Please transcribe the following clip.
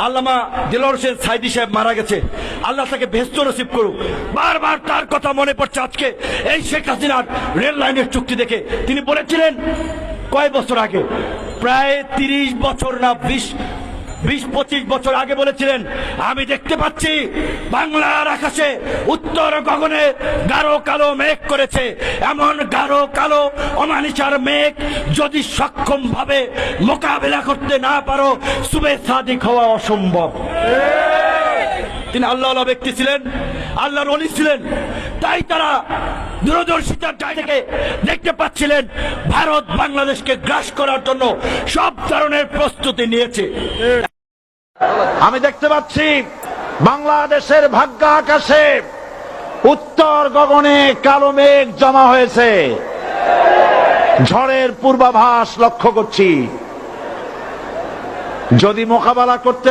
আল্লামা দিলওয়ার হোসেন সাইদি সাহেব মারা গেছে, আল্লাহ তাকে বেহেশত নসিব করুক। বারবার তার কথা মনে পড়ছে আজকে এই শেখ হাসিনার রেল লাইনের চুক্তি দেখে। তিনি বলেছিলেন কয় বছর আগে, প্রায় 30 বছর না 20-25 বছর আগে বলেছিলেন, আমি দেখতে পাচ্ছি বাংলার আকাশে উত্তর গগনে গাঢ় কালো মেঘ করেছে, এমন গাঢ় কালো অমানিসার মেঘ যদি সক্ষম ভাবে মোকাবেলা করতে না পারো, সুবে সাদিক হওয়া অসম্ভব। তিনি আল্লাহওয়ালা ব্যক্তি ছিলেন, আল্লাহর ওলি ছিলেন, তাই তারা দূরদর্শিতার জায়গা থেকে দেখতে পাচ্ছিলেন ভারত বাংলাদেশকে গ্রাস করার জন্য সব ধরনের প্রস্তুতি নিয়েছে। আমি দেখতে পাচ্ছি বাংলাদেশের ভাগ্য আকাশে উত্তর গগনে কালো মেঘ জমা হয়েছে, ঝড়ের পূর্বাভাস লক্ষ্য করছি। যদি মোকাবেলা করতে